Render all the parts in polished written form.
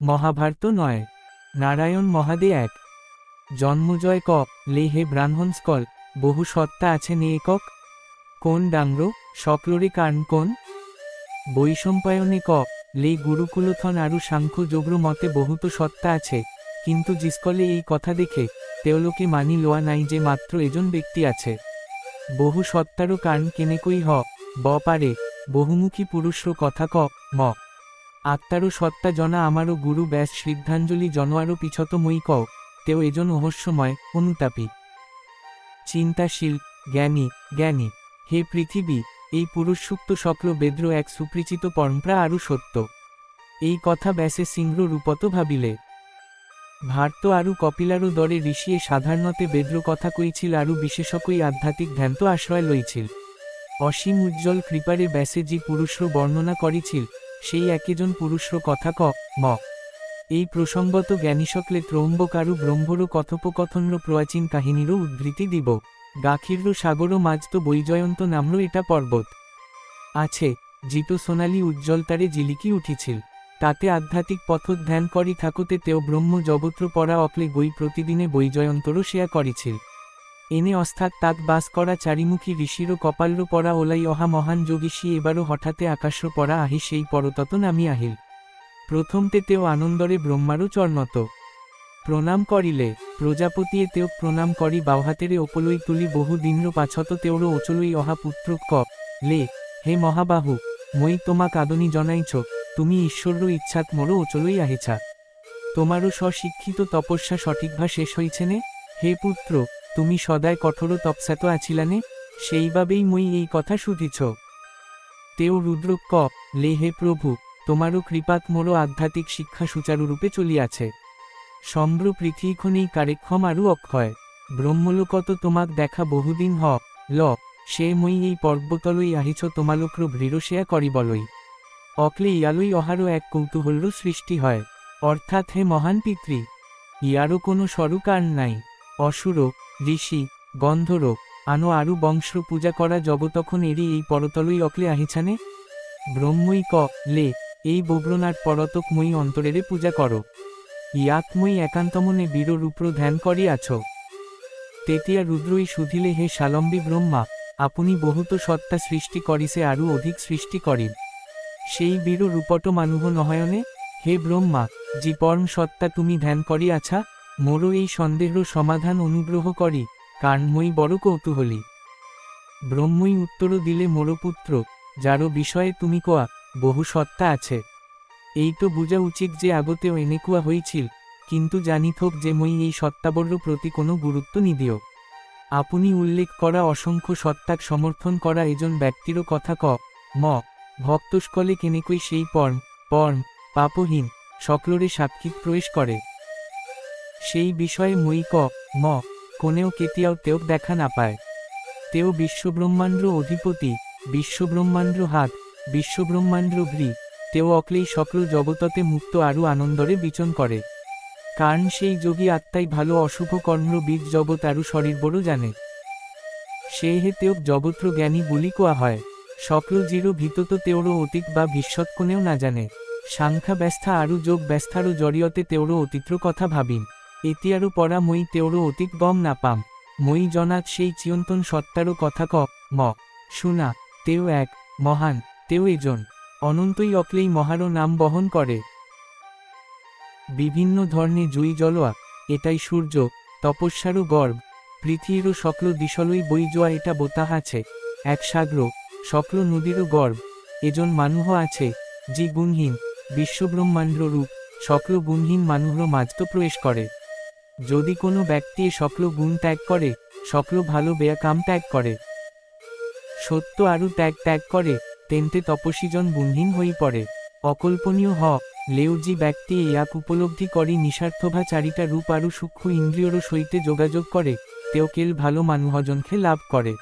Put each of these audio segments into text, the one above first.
মহাভারত নয়। নারায়ণ মহাদে এক। জন্মজয় ক লে হে ব্রাহ্মণ স্কল, বহু সত্তা আছে নে একক। কোন ডাংর সকলরে কারণ কোন? বৈশম্পায়নে ক লে গুরুকুলথন আরু সাংখ্য যোগ্র মতে বহুত সত্তা আছে, কিন্তু জিসকলে এই কথা দেখে তেওলোকে মানি লোয়া নাই যে মাত্র এজন ব্যক্তি আছে। বহু সত্তারও কারণ কেনেকই হ ব পারে, বহুমুখী পুরুষর কথা ক ম আত্মারও সত্তা জনা আমারও গুরু ব্যাস শ্রদ্ধাঞ্জলি জনোয়ারও পিছত মই কও, তেও এজন অহস্যময় অনুতাপী চিন্তাশীল জ্ঞানী জ্ঞানী। হে পৃথিবী, এই পুরুষসুক্ত সকল বেদ্র এক সুপরিচিত পরম্পরা আরু সত্য। এই কথা ব্যাসে সিংহ রূপত ভাবিলে। ভার্ত আরু কপিলারু দরে ঋষিয়ে সাধারণতে বেদ্র কথা কইছিল আরু বিশেষকই আধ্যাত্মিক ধ্যান্ত আশ্রয় লইছিল। অসীম উজ্জ্বল কৃপারে ব্যাসে যে পুরুষর বর্ণনা করিছিল, সেই একেজন পুরুষর কথা ক ম এই প্রসঙ্গত জ্ঞানীসকলে ত্রম্বক আরু ব্রহ্মর কথোপকথনর প্রাচীন কাহিনীরও উদ্ধৃতি দিব। গাখির সাগর মাঝত বৈজয়ন্ত নাম্র এটা পর্বত আছে, জিত সোনালী উজ্জ্বলতারে জিলিকি উঠিছিল। তাতে আধ্যাত্মিক পথত ধ্যান করি থাকতে তেও ব্রহ্ম জগত্র পড়া অকলে গই প্রতিদিনে বৈজয়ন্তরও শেয়া করিছিল। এনে অস্থাৎ তাক বাস করা চারিমুখী ঋষিরও কপালর পড়া ওলাই অহা মহান যোগীষী এবারও হঠাতে আকাশ্য পড়া আহি সেই পরতত নামি আহিল। প্রথমতে তেও আনন্দরে ব্রহ্মারও চরণত প্রণাম করিলে, প্রজাপতিয়ে তেও প্রণাম করি বাওহাতেরে ওপলই তুলি বহু দিনর পাছত তেওরও ওচলই অহা পুত্র ক লে হে মহাবাহু, মই তোমাক আদনি জনাইছ, তুমি ঈশ্বর ইচ্ছাত মোরও ওচলই আহিছা। তোমারও স্বশিক্ষিত তপস্যা সঠিকভা শেষ হইছেনে? হে পুত্র, তুমি সদায় কঠোর তপস্যাত আছিলানে, সেইভাবেই মই এই কথা শুধিছ। তেও রুদ্র ক লে হে প্রভু, তোমারও কৃপাত মোরও আধ্যাত্মিক শিক্ষা সুচারুরূপে চলিয়াছে। সম্ভ্র পৃথিবীখনেই কারেক্ষম আরু অক্ষয়। ব্রহ্মলোকত তোমাক দেখা বহুদিন হ ল, সে মই এই পর্বতলই আহিছ তোমালোক্র ভৃরসেয়া করিবলই। অকলে ইয়ালই অহারও এক কৌতূহলর সৃষ্টি হয়, অর্থাৎ হে মহান পিতৃ, ইয়ারও কোনো স্বরূকার নাই। অসুর ঋষি গন্ধর আনো আরু বংশ পূজা করা জগতখন এরই এই পরতলই অকলে আহিছানে। ব্রহ্মই ক লে এই বব্রনার পরতক মই অন্তরেরে পূজা করো, ইয়াত মই একান্তমনে বীর রূপ্র ধ্যান করিয়াছ। তেতিয়া রুদ্রই শুধিলে হে শালম্বী ব্রহ্মা, আপনি বহুত সত্তা সৃষ্টি করিছে আরু অধিক সৃষ্টি করিব, সেই বীর রূপট মানুহ নহয়নে। হে ব্রহ্মা, যে পরম সত্তা তুমি ধ্যান করিয়াছা, মোরও এই সন্দেহর সমাধান অনুগ্রহ করি, কারণ মই বড় কৌতূহলী। ব্রহ্মই উত্তর দিলে মোর পুত্র, যারও বিষয়ে তুমি কোয়া বহু সত্তা আছে, এই তো বুঝা উচিত যে আগতেও এনেকুয়া হইছিল, কিন্তু জানিথোক যে মই এই সত্তাবর্র প্রতি কোনো গুরুত্ব নিদিও। আপনি উল্লেখ করা অসংখ্য সত্তাক সমর্থন করা এজন ব্যক্তিরও কথা ক ম ভক্তস্কলে কেনেকই সেই পরম পরম পাপহীন সকলরে সাক্ষিক প্রবেশ করে, সেই বিষয়ে মই ক ম কোনেও কেতিয়াও তেও দেখা না পায়। তেও বিশ্বব্রহ্মাণ্ড অধিপতি, বিশ্বব্রহ্মাণ্ড হাত, বিশ্বব্রহ্মাণ্ড ভ্রী, তেও অকলেই সকল জগততে মুক্ত আরু আনন্দরে বিচন করে, কারণ সেই যোগী আত্মাই ভালো অশুভ কর্মর বীজ জগৎ আরু শরীর বড় জানে। সে হে তেও জগত্র জ্ঞানী বলি কোয়া হয়। সকল জিরো ভিতত তেওরও অতীত বা ভবিষ্যৎ কোনেও না জানে। সাংখ্যা ব্যস্থা আরু যোগ ব্যস্থারও জড়িয়তে তেওরও অতীত্র কথা ভাবিম, এতিয়ারও পড়া মই তেওরও অতীত গম না পাম। মই জনাত সেই চিয়ন্তন সত্তারও কথা ক ম শুনা, তেও এক মহান, তেও এজন অনন্তই অকলেই মহারও নাম বহন করে। বিভিন্ন ধর্নে জুই জ্বলোয়া, এটাই সূর্য তপস্যারও গর্ব, পৃথিবীরও সকল দিশলই বই জোয়া এটা বোতাহ আছে। এক সাগর সকল নদীরও গর্ব, এজন মানুহ আছে, যে গুণহীন বিশ্বব্রহ্মাণ্ড রূপ সকল গুণহীন মানুহর মাঝত প্রবেশ করে। যদি কোনো ব্যক্তি সকল গুণ ত্যাগ করে, সকল ভালো বেয়া কাম ত্যাগ করে, সত্য আরু ত্যাগ ত্যাগ করে, তেনতে তপস্বীজন গুণহীন হয়ে পড়ে। অকল্পনীয় হ লেও যে ব্যক্তি ইয়াক উপলব্ধি করি নিঃস্বার্থভা চারিটা রূপ আরু সূক্ষ্ম ইন্দ্রিয়রও সহিতে যোগাযোগ করে, তেও কেল ভালো মানুষজনকে লাভ করে।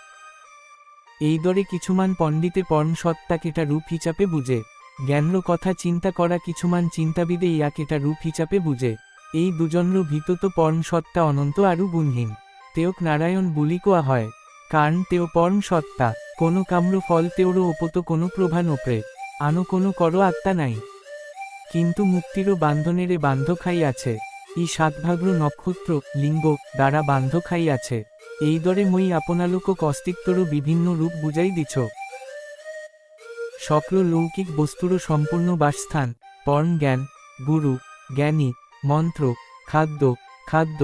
এই দরে কিছুমান পণ্ডিতে পরম সত্তা কেটা রূপ হিচাপে বুঝে, জ্ঞানর কথা চিন্তা করা কিছুমান চিন্তাবিদে ইয়াক এটা রূপ হিচাপে বুঝে। এই দুজনর ভিতত পরম সত্তা অনন্ত আরু গুণহীন, তেওক নারায়ণ বুলি কোয়া হয়, কারণ তেও পরম সত্তা। কোনো কাম্র ফল তেওরও ওপত কোনো প্রভা নোপরে, আনো কোনো করো আত্মা নাই। কিন্তু মুক্তিরও বান্ধনেরে বান্ধ খাই আছে, ই সাতভাগ্র নক্ষত্র লিঙ্গ দ্বারা বান্ধ খাই আছে, এই দরে মই আপনালোক অস্তিত্বরও বিভিন্ন রূপ বুঝাই দিছ। সকল লৌকিক বস্তুরও সম্পূর্ণ বাসস্থান, পরম জ্ঞান, গুরু, জ্ঞানী, মন্ত্র, খাদ্য, খাদ্য,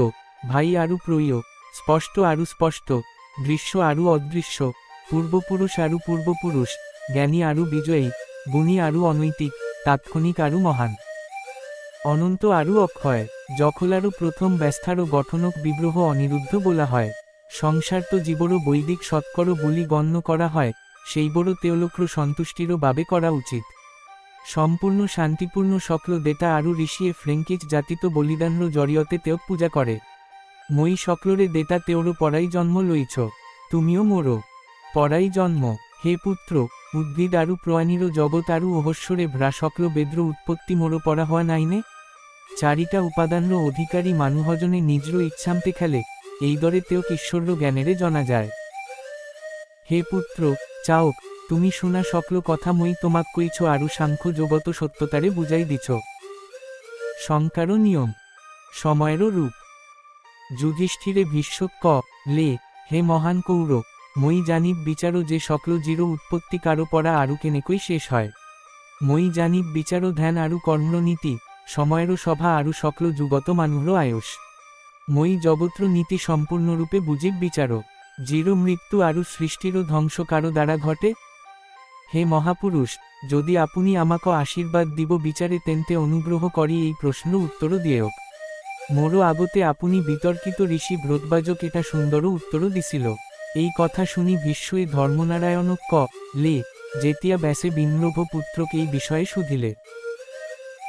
ভাই আরু প্রয়, স্পষ্ট আরু স্পষ্ট, দৃশ্য আরু অদৃশ্য, পূর্বপুরুষ আরু পূর্বপুরুষ, জ্ঞানী আরু বিজয়ী, গুণী আরু অনৈতিক, তাৎক্ষণিক আরু মহান, অনন্ত আরু অক্ষয়, যখলারও প্রথম ব্যস্থারও গঠনক বিগ্রহ অনিরুদ্ধ বলা হয়। সংসার তো জীবরও বৈদিক সৎকর বলি গণ্য করা হয়, সেই বড় তেওলক্র সন্তুষ্টিরও বাবে করা উচিত। সম্পূর্ণ শান্তিপূর্ণ সকল দেতা আরু ঋষিয়ে ফ্রেঙ্কিজ জাতিত বলিদানর জরিয়তে তেও পূজা করে। মই সকলরে দেতা তেওরও পরাই জন্ম লইছ, তুমিও মোরও পরাই জন্ম। হে পুত্র, উদ্ভিদ আরু প্রাণীরও জগৎ আরু অহস্বরে ভ্রা সকল বেদ্র উৎপত্তি মোরও পড়া হওয়া নাইনে। চারিটা উপাদানর অধিকারী মানুহজনে নিজর ইচ্ছামতে খেলে, এই দরে তেও ঈশ্বর জ্ঞানেরে জনা যায়। হে পুত্র, চাওক, তুমি শোনা সকল কথা মই তোমাক কইছ আরু সাংখ্য জগত সত্যতারে বুঝাই দিছ। সংকারও নিয়ম, সময়েরও রূপ। যুধিষ্ঠিরে ভীষ্ম ক লে, হে মহান কৌর, মই জানিব বিচারও যে সকল জিরো উৎপত্তি কারো পড়া আরু কেনেকই শেষ হয়। মই জানিব বিচারও ধ্যান আরু কর্মনীতি, সময়েরও সভা আরু সকল যুগত মানুষর আয়ুষ। মই জগত্র নীতি সম্পূর্ণরূপে বুঝিব বিচারও, জিরো মৃত্যু আরু সৃষ্টিরও ধ্বংস কারো দ্বারা ঘটে। হে মহাপুরুষ, যদি আপনি আমাক আশীর্বাদ দিব বিচারে তেন্তে অনুগ্রহ করি এই প্রশ্ন উত্তর দিয়েওক। মোরও আগতে আপনি বিতর্কিত ঋষি ভ্রতবাজক এটা সুন্দর উত্তর দিছিল। এই কথা শুনি ভীষ্মই ধর্মনারায়ণ ক লে, যেতিয়া ব্যাসে বিম্রভ পুত্রকে এই বিষয়ে শুধিলে,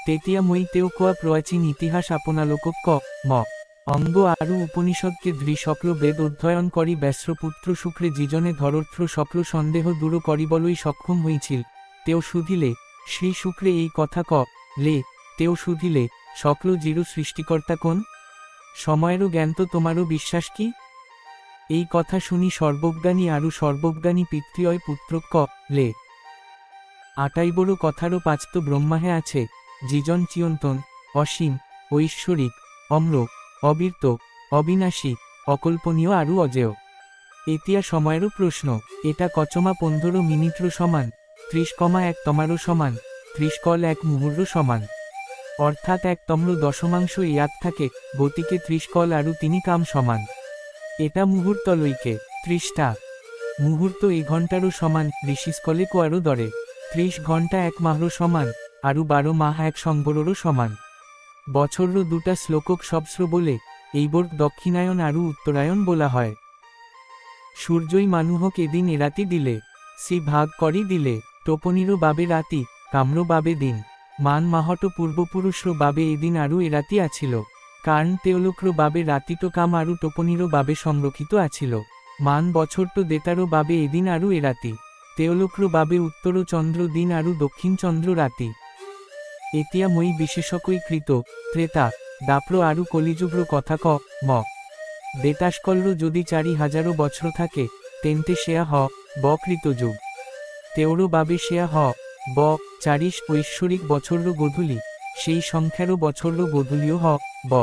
তেতিয়া মই তেও কোয়া প্রাচীন ইতিহাস আপনালোক ক ম অঙ্গ আরু উপনিষদকে দৃ সকল বেদ অধ্যয়ন করি ব্যাসপুত্র শুক্রে জীজনে ধরর্থ সকল সন্দেহ দূর করিবলই সক্ষম হইছিল। তেও শুধিলে, শ্রী শুক্রে এই কথা ক লে, তেও শুধিলে, সকল জিরু সৃষ্টিকর্তা কোন? সময়েরও জ্ঞান তো তোমারও বিশ্বাস কি? এই কথা শুনি সর্বজ্ঞানী আরু সর্বজ্ঞানী পিতৃয় পুত্র ক লে, আটাইবড় কথারও পাঁচত ব্রহ্মাহে আছে, জীজন চিয়ন্তন, অসীম, ঐশ্বরিক, অম্র, অবীর্ত, অবিনাশী, অকল্পনীয় আরু অজেয়। এতিয়া সময়েরও প্রশ্ন, এটা কচমা 15 মিনিটর সমান, 30,1 তমারও সমান, 30 কল 1 মুহূর্ত সমান, অর্থাৎ 1 তম্র দশমাংশ ইয়াদ থাকে, গতিকে 30 কল আরু 3 কাম সমান। এটা মুহূর্ত লইকে 30টা মুহূর্ত এ ঘন্টারও সমান, ঋষিস্কলে কোয়ারও দরে 30 ঘন্টা 1 মাহরও সমান, আরু 12 মাহ 1 সংবররও সমান। বছরর 2টা শ্লোকক সবস্র বলে, এইবর দক্ষিণায়ন আরু উত্তরায়ণ বলা হয়। সূর্যই মানুহক এদিন এরাতি দিলে, সি ভাগ করি দিলে, টোপনিরও বাবে রাতি, কাম্র বাবে দিন, মান মাহট পূর্বপুরুষর বাবে এদিন আরু এরাতি আছিল, কারণ তেওলোক্র বাবে রাতিটো কাম আরু টোপনিরও বাবে সংরক্ষিত আছিল, মান বছরটো দেতারও বাবে এদিন আরু এরাতি, তেওলোক্র বাবে উত্তর চন্দ্র দিন আরু দক্ষিণ চন্দ্র রাতি। এতিয়া মই বিশেষকই কৃত, ত্রেতা, দাপ্র আরু কলিযুগ্র কথা ক ম দেতাসকলর যদি 4,000 বছর থাকে, তেন্তে সেয়া হ ব কৃতযুগ, তেওরও বাবে সেয়া হ ব 40 ঐশ্বরিক বছরর গধূলি, সেই সংখ্যারও বছরর গধূলিও হ ব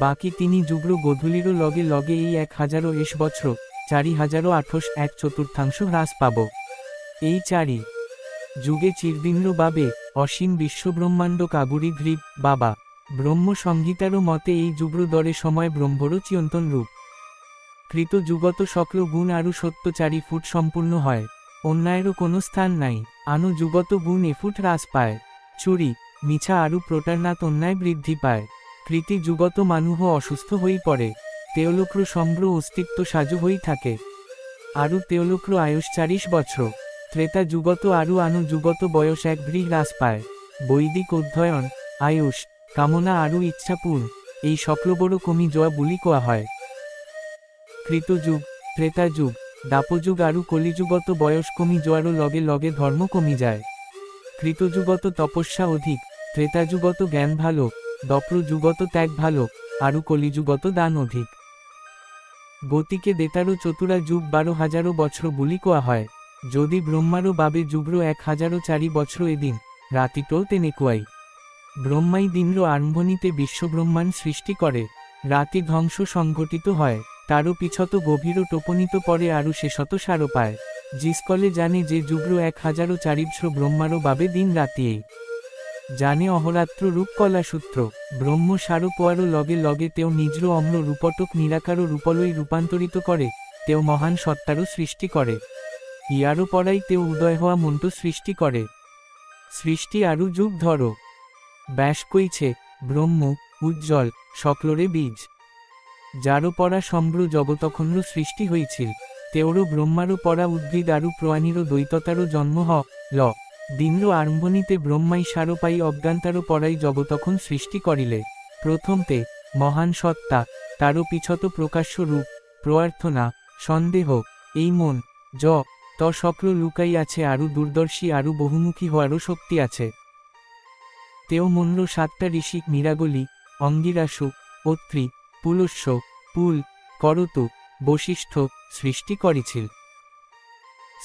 বাকি 3 যুগ্র গধূলিরও লগে লগে এই 1000 বছর 4,028 1/4 হ্রাস পাব। এই 4 যুগে চিরদিনর বাবে অসীম বিশ্বব্রহ্মাণ্ড কাগুরি ঘৃব বাবা ব্রহ্ম সংহিতারও মতে এই যুগ্র দরে সময় ব্রহ্মরও চিয়ন্তন রূপ। কৃত যুগত সকল গুণ আরু সত্য 4 ফুট সম্পূর্ণ হয়, অন্যায়েরও কোনো স্থান নাই, আনো যুগত গুণ এফুট হ্রাস পায়, চুরি, মিছা আরু প্রটারনাথ অন্যায় বৃদ্ধি পায়, কৃতি যুগত মানুহ অসুস্থ হই পড়ে, তেওলোক্র সম্ভ্র অস্তিত্ব সাজু হই থাকে, আরু তেওলোক্র আয়ুষ 40 বছর, ত্রেতা যুগত আরু আনু যুগত বয়স 1 ভ্রি হ্রাস পায়, বৈদিক অধ্যয়ন, আয়ুষ, কামনা আরু ইচ্ছাপূর্ণ, এই সকল বড় কমি জোয়া বুলি কোয়া হয়। কৃতযুগ, ত্রেতাযুগ, দাপযুগ আরু কলিযুগত বয়স কমি জোয়ারও লগে লগে ধর্ম কমি যায়। কৃতযুগত তপস্যা অধিক, ত্রেতাযুগত জ্ঞান ভালো, দপ্র যুগত ত্যাগ ভালো, আরু কলিযুগত দান অধিক। গতিকে দেতারও চতুরা যুগ 12,000 বছর বুলি কোয়া হয়, যদি ব্রহ্মারও বাবে যুগ্র 1,004 বছর এদিন, রাতিটোও তেনেকুয়াই। ব্রহ্মাই দিন্দ্র আরম্ভণীতে বিশ্বব্রহ্মাণ্ড সৃষ্টি করে। রাতি ধ্বংস সংঘটিত হয়, তারও পিছত গভীর টোপনিত পরে আরও শেষত সারো পায়। জিসকলে জানে যে যুগ্র 1000 ব্রহ্মারও বাবে দিন রাতিয়েই জানে অহরাত্র রূপ কলাসূত্র। ব্রহ্ম সারো পোয়ারো লগে লগে তেও নিজর অম্ল রূপটক নিরাকারও রূপলই রূপান্তরিত করে, তেও মহান সত্তারও সৃষ্টি করে। ইয়ারও পরাই তেও উদয় হওয়া মন্ত সৃষ্টি করে। সৃষ্টি আরও যুগ ধরো ব্যাস কইছে, ব্রহ্ম উজ্জ্বল সকলরে বীজ যারও পরা সম্ভ্র জগতখণ্ড সৃষ্টি হয়েছিল, তেওরও ব্রহ্মারও পরা উদ্ভিদ আরু প্রাণীরও দ্বৈততারও জন্ম ল দিন্দ্র আরম্ভণীতে ব্রহ্মাই সারো পাই অজ্ঞানতারও পরাই জগতখন সৃষ্টি করিলে। প্রথমতে মহান সত্তা, তারও পিছত প্রকাশ্য রূপ, প্রার্থনা সন্দেহ এই মন ত সকল লুকাই আছে আরু দূরদর্শী আরু বহুমুখী হওয়ারও শক্তি আছে। তেও মনল 7টা ঋষিক নিরাগলি অঙ্গিরাসু অত্রি পুলস্য পুল করতু বশিষ্ঠ সৃষ্টি করেছিল।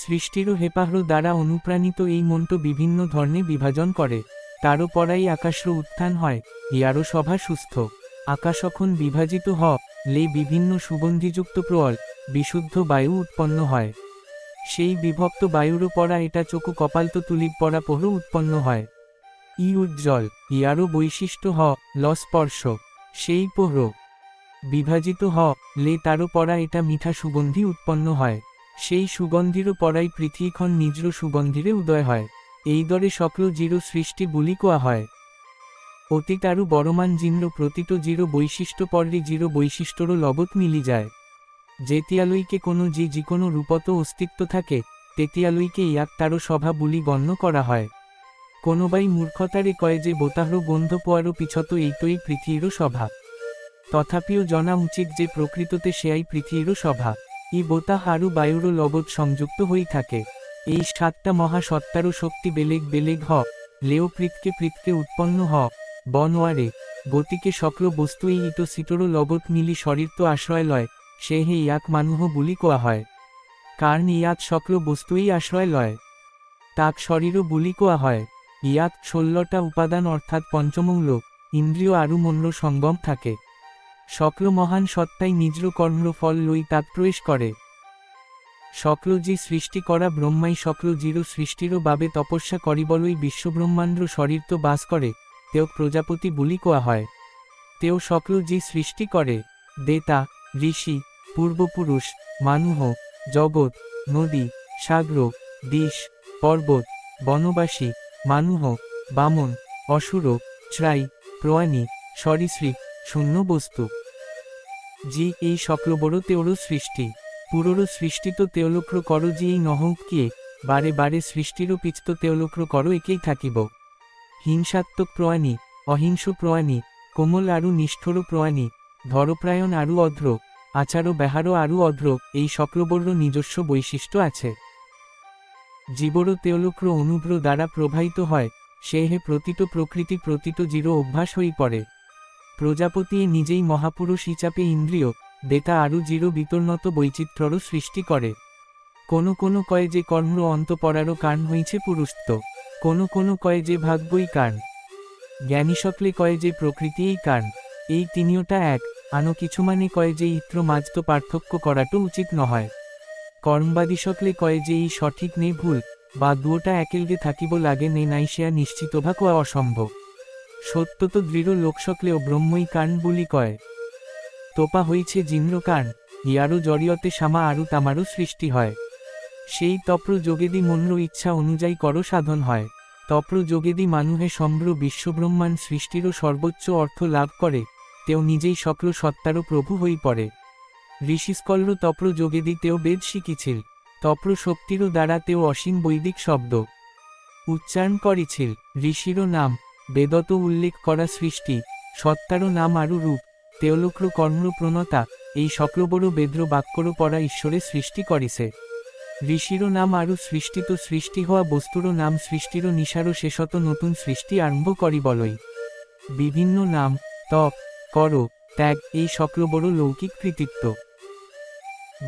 সৃষ্টিরও হেপাহ্র দ্বারা অনুপ্রাণিত এই মনটো বিভিন্ন ধর্মে বিভাজন করে, তারও পরাই আকাশর উত্থান হয়। ইয়ারও সভা সুস্থ আকাশখন বিভাজিত লে বিভিন্ন সুগন্ধিযুক্ত প্রল বিশুদ্ধ বায়ু উৎপন্ন হয়। সেই বিভক্ত বায়ুরও পরা এটা চকু কপালতো তুলিপ পরা পোহর উৎপন্ন হয়। উজ্জ্বল ইয়ারও বৈশিষ্ট্য ল স্পর্শ সেই পোহর বিভাজিত লে তারও পরা এটা মিঠা সুগন্ধি উৎপন্ন হয়। সেই সুগন্ধিরও পরাই পৃথিবীখন নিজর সুগন্ধিরে উদয় হয়। এই দরে সকল জিরো সৃষ্টি বলি কোয়া হয়। অতীত আরু বড়মান জিন্দ্র প্রতীত জিরো বৈশিষ্ট্য পর্রি জিরো বৈশিষ্ট্যরও লগত মিলি যায়। যেতিয়ালইকে কোনো যে কোনো রূপত অস্তিত্ব থাকে, তেতিয়ালইকে ইয়াক তারও সভা বলি গণ্য করা হয়। কোনোবাই মূর্খতারে কয় যে বোতাহ্র গন্ধ পোয়ারও পিছত এইটই পৃথিবীরও সভা। তথাপিও জনা উচিত যে প্রকৃততে সেয়াই পৃথিবীরও সভা। বোতাহ আরু বায়ুরও লগত সংযুক্ত হই থাকে। এই 7টা মহাসত্তারও শক্তি বেলেগ বেলেগ লেও পৃথকে উৎপন্ন বনওয়ারে গতিকে সকল বস্তু এই ইটো সিটোরও লগত মিলি শরীর তো আশ্রয় লয়, সে হে ইয়াক মানুহ বুলি কোয়া হয়। কারণ ইয়াত সকল বস্তুই আশ্রয় লয়, তাক শরীরও বুলি কোয়া হয়। ইয়াত 16টা উপাদান অর্থাৎ পঞ্চমৌল ইন্দ্রিয় আরু মনর সঙ্গম থাকে। সকল মহান সত্তাই নিজর কর্মর ফল লই তাক প্রবেশ করে। সকল জি সৃষ্টি করা ব্রহ্মাই সকল জিরো সৃষ্টিরও বাবে তপস্যা করিবলই বিশ্বব্রহ্মাণ্ডর শরীর তো বাস করে, তেও প্রজাপতি বুলি কোয়া হয়। তেও সকল জি সৃষ্টি করে। দেতা ঋষি পূর্বপুরুষ মানুহ জগৎ নদী সাগর দিশ পর্বত বনবাসী মানুহ বামন অসুর ত্রাই প্রাণী সরীসৃপ শূন্য বস্তু জি এই সকল বড় তেওরও সৃষ্টি। পুরোরও সৃষ্টি তো তেওলোক্র করো জি এই নহকিয়ে বারে বারে সৃষ্টিরও পিছত তেওলোক্র করো একেই থাকিব। হিংসাত্মক প্রাণী অহিংস প্রাণী কোমল আরু নিষ্ঠুর প্রাণী ধরপ্রায়ণ আরু অধ্র আচারও ব্যাহারও আরু অধ্র এই সকলবর্ণ নিজস্ব বৈশিষ্ট্য আছে। জীবরও তেওলোক্র অনুভ্র দ্বারা প্রবাহিত হয়, সে হে প্রতীত প্রকৃতি প্রতীত জিরো অভ্যাস হয়ে পড়ে। প্রজাপতি নিজেই মহাপুরুষ হিচাপে ইন্দ্রিয় দেতা আরু জিরো বিতর্ণত বৈচিত্র্যরও সৃষ্টি করে। কোনো কয়ে যে কর্ম অন্ত পড়ারও কারণ হইছে পুরুষত্ব, কোনো কয়ে যে ভাগ্যই কারণ, জ্ঞানী সকলে কয়ে যে প্রকৃতিই কারণ। এই তিনিওটা এক, আনো কিছু মানে কয়ে যে ইত্র মাঝতো পার্থক্য করাটো উচিত নহয়। কর্মবাদী সকলে কয়ে যে এই সঠিক নেই ভুল, বা দুয়োটা একেলগে থাকিব লাগে নে নাই সেয়া নিশ্চিত বা কোয়া অসম্ভব। সত্য তো দৃঢ় লোক সকলেও ব্রহ্মই কারণ বলি কয়। তোপা হইছে জিন্দ্র কারণ, ইয়ারও জড়িয়তে সামা আরু তামারও সৃষ্টি হয়। সেই তপ্র যোগেদি মনর ইচ্ছা অনুযায়ী করো সাধন হয়। তপ্র যোগেদি মানুহে সম্ভ্র বিশ্বব্রহ্মাণ্ড সৃষ্টিরও সর্বোচ্চ অর্থ লাভ করে, তেও নিজেই সকল সত্তারও প্রভু হই পড়ে। ঋষিস্কল্র তপ্র যোগেদি তেও বেদ শিখিছিল, তপ্র শক্তিরও দ্বারা তেও অসীম বৈদিক শব্দ উচ্চারণ করেছিল। ঋষিরও নাম বেদত উল্লেখ করা সৃষ্টি সত্তারও নাম আরু রূপ তেওলোক্র কর্ম প্রণতা এই সকলবড় বেদ্র বাক্যরও পড়া ঈশ্বরে সৃষ্টি করিছে। ঋষিরও নাম আরু সৃষ্টিত সৃষ্টি হওয়া বস্তুরও নাম সৃষ্টিরও নিশারও শেষত নতুন সৃষ্টি আরম্ভ করিবলই। বিভিন্ন নাম তপ কর ত্যাগ এই সকলবড় লৌকিক কৃতিত্ব।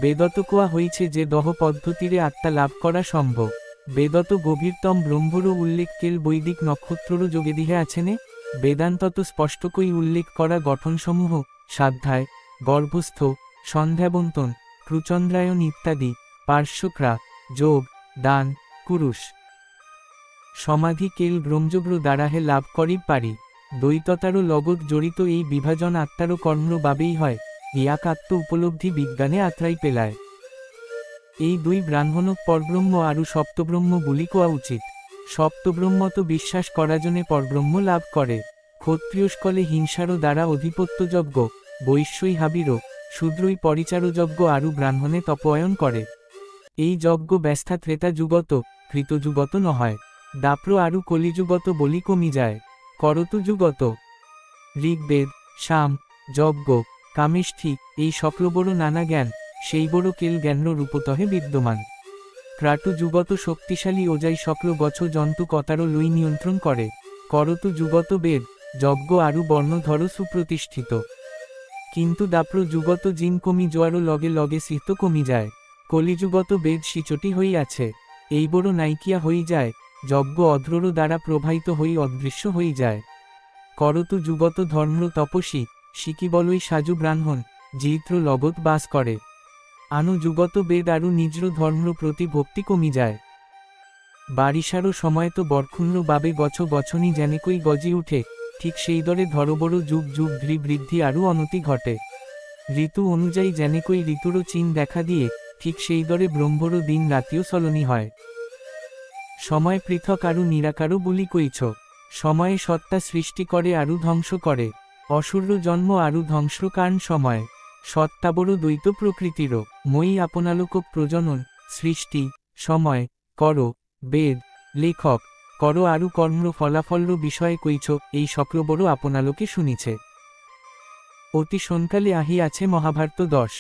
বেদত কোয়া হইছে যে দহ পদ্ধতিরে আত্মা লাভ করা সম্ভব। বেদত গভীরতম ব্রহ্মরও উল্লেখ কেল বৈদিক নক্ষত্ররও যোগেদিহে আছেনে। বেদান্তত স্পষ্টকই উল্লেখ করা গঠনসমূহ স্বাধ্যায়, গর্ভস্থ, সন্ধ্যাবন্তন, ক্রুচন্দ্রায়ণ ইত্যাদি, পার্শ্বক্রা, যোগ, দান, কুরুষ, সমাধি কেল ব্রহ্মযোগ্র দ্বারাহে লাভ করি পারি। দ্বৈততারও লগত জড়িত এই বিভাজন আত্মারও কর্ম বাবেই হয়, ইয়াক আত্ম উপলব্ধি বিজ্ঞানে আত্রাই পেলায়। এই দুই ব্রাহ্মণক পরব্রহ্ম আরু সপ্তব্রহ্ম বলি কোয়া উচিত। সপ্তব্রহ্ম তো বিশ্বাস করা জনে পরব্রহ্ম লাভ করে। ক্ষত্রিয়সকলে হিংসারও দ্বারা অধিপত্যযজ্ঞ, বৈশ্যই হাবিরও, শূদ্রই পরিচারযজ্ঞ আরু ব্রাহ্মণে তপয়ন করে। এই যজ্ঞ ব্যস্থা ত্রেতা যুগত, কৃতযুগত নহয়। দাপ্র আরু কলিযুগত বলি কমি যায়। করতু যুগত ঋগ্বেদ, সাম, যজ্ঞ, কামেষ্ঠি, এই সকলবড় নানা জ্ঞান, সেই বড় কেল জ্ঞান রূপতহে বিদ্যমান। ক্রাটু যুগত শক্তিশালী ওজাই সকল গছ জন্তু কতারও লই নিয়ন্ত্রণ করে। করতু যুগত বেদ, যজ্ঞ আরু বর্ণধর সুপ্রতিষ্ঠিত। কিন্তু দাপ্র যুগত জিন কমি জোয়ারও লগে লগে সিত কমি যায়। কলিযুগত বেদ সিচটি হই আছে, এই বড় নাইকিয়া হই যায়। যজ্ঞ অধ্রর দ্বারা প্রবাহিত হই অদৃশ্য হই যায়। করতু যুগত ধর্ম তপস্বী, শিকিবলই সাজু ব্রাহ্মণ, জিত্র লগত বাস করে। আনু যুগত বেদ আরু নিজর ধর্ম প্রতি ভক্তি কমি যায়। বারিশারও সময় তো বরক্ষুণ্ণ বাবে গছ গছনি যেনেকই গজি উঠে, ঠিক সেই দরে ধরবড় যুগ যুগ ধৃ বৃদ্ধি আরু অনতি ঘটে। ঋতু অনুযায়ী যেনেকই ঋতুরও চিন দেখা দিয়ে, ঠিক সেই দরে ব্রহ্মরও দিন রাতিও চলনি হয়। সময় পৃথক আরু নিরাকারও বলি কইছ। সময়ে সত্তা সৃষ্টি করে আরু ধ্বংস করে। অসূর্য জন্ম আরু ধ্বংস কারণ সময়। সত্তাবড় দ্বৈত প্রকৃতিরও, মই আপনালোক প্রজনন, সৃষ্টি, সময়, কর, বেদ, লেখক, কর আরু কর্ম ফলাফলর বিষয়ে কইছ, এই সকল বড় আপনালোকে শুনিছে। অতি সন্কালে আহি আছে মহাভারত 10।